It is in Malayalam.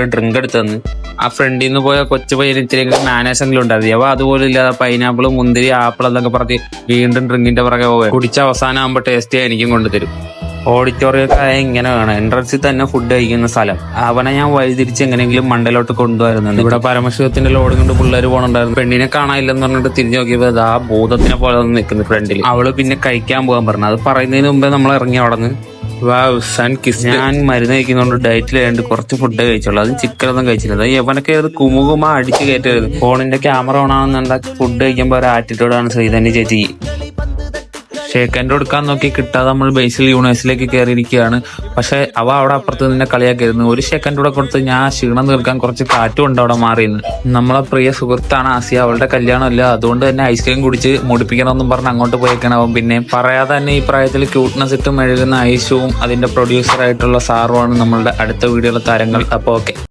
ഡ്രിങ്ക് എടുത്തു തന്ന്. ആ ഫ്രണ്ടിൽ നിന്ന് പോയ കൊച്ചു പയ്യന് ഇത്തിരിയെങ്കിലും മാനേഴ്സെങ്കിലും ഉണ്ടായിരുന്നു. അവ അതുപോലെ ഇല്ലാതെ പൈനാപ്പിൾ, മുന്തിരി, ആപ്പിൾ എന്നൊക്കെ പറഞ്ഞ് വീണ്ടും ഡ്രിങ്കിന്റെ പുറകെ പോവുക. കുടിച്ച അവസാനം ആകുമ്പോൾ ടേസ്റ്റ് എനിക്കും കൊണ്ടുതരും. ഓഡിറ്റോറിയമൊക്കെ ഇങ്ങനെ വേണം, എൻട്രൻസിൽ തന്നെ ഫുഡ് കഴിക്കുന്ന സ്ഥലം. അവനെ ഞാൻ വഴിതിരിച്ച് എങ്ങനെയെങ്കിലും മണ്ടയിലോട്ട് കൊണ്ടുവരുന്നുണ്ട്. ഇവിടെ പരമശിവത്തിന്റെ ലോഡ് കൊണ്ട് പിള്ളേർ പോകണുണ്ടായിരുന്നു. പെണ്ണിനെ കാണാനില്ലെന്ന് പറഞ്ഞിട്ട് തിരിഞ്ഞു നോക്കിയപ്പോൾ ആ ഭൂതത്തിനെ പോലെ ഒന്ന് നിൽക്കുന്നു ഫ്രണ്ടിൽ. അവള് പിന്നെ കഴിക്കാൻ പോകാൻ പറഞ്ഞു. അത് പറയുന്നതിന് മുമ്പേ നമ്മൾ ഇറങ്ങി അവിടെ നിന്ന്. ഞാൻ മരുന്ന് കഴിക്കുന്നതുകൊണ്ട് ഡയറ്റിലായതുകൊണ്ട് കുറച്ച് ഫുഡ് കഴിച്ചോളൂ. അത് ചിക്കനൊന്നും കഴിച്ചില്ല. യവനൊക്കെ അത് കുമുകുമ അടിച്ച് കയറ്റരുത്. ഫോണിന്റെ ക്യാമറ ഓൺ ആണെന്നുണ്ടെങ്കിൽ ഫുഡ് കഴിക്കുമ്പോൾ ഒരു ആറ്റിറ്റ്യൂഡാണ് ശ്രീധന്യ ചേച്ചി. ഷേക്ക് ഹാൻഡ് കൊടുക്കാൻ നോക്കി കിട്ടാതെ നമ്മൾ ബേസിൽ യൂണിവേഴ്സിലേക്ക് കയറിയിരിക്കുകയാണ്. പക്ഷെ അവ അവിടെ അപ്പുറത്ത് നിന്നെ കളിയാക്കിയിരുന്നു. ഒരു ഷേക്ക് ഹാൻഡ് കൂടെ കൊടുത്ത് ഞാൻ ക്ഷീണം തീർക്കാൻ കുറച്ച് കാറ്റും ഉണ്ട് അവിടെ മാറിയെന്ന്. നമ്മളെ പ്രിയ സുഹൃത്താണ് ആസിയ. അവളുടെ കല്യാണമല്ല, അതുകൊണ്ട് തന്നെ ഐസ്ക്രീം കുടിച്ച് മുടിപ്പിക്കണമെന്നും പറഞ്ഞ് അങ്ങോട്ട് പോയേക്കണാവും. പിന്നെ പറയാതെ തന്നെ ഈ പ്രായത്തിൽ ക്യൂട്ട്നെസ് ഇട്ട് മെഴുകുന്ന ഐഷുവും അതിന്റെ പ്രൊഡ്യൂസറായിട്ടുള്ള സാറുമാണ് നമ്മളുടെ അടുത്ത വീഡിയോയിലെ താരങ്ങൾ. അപ്പോൾ ഓക്കെ.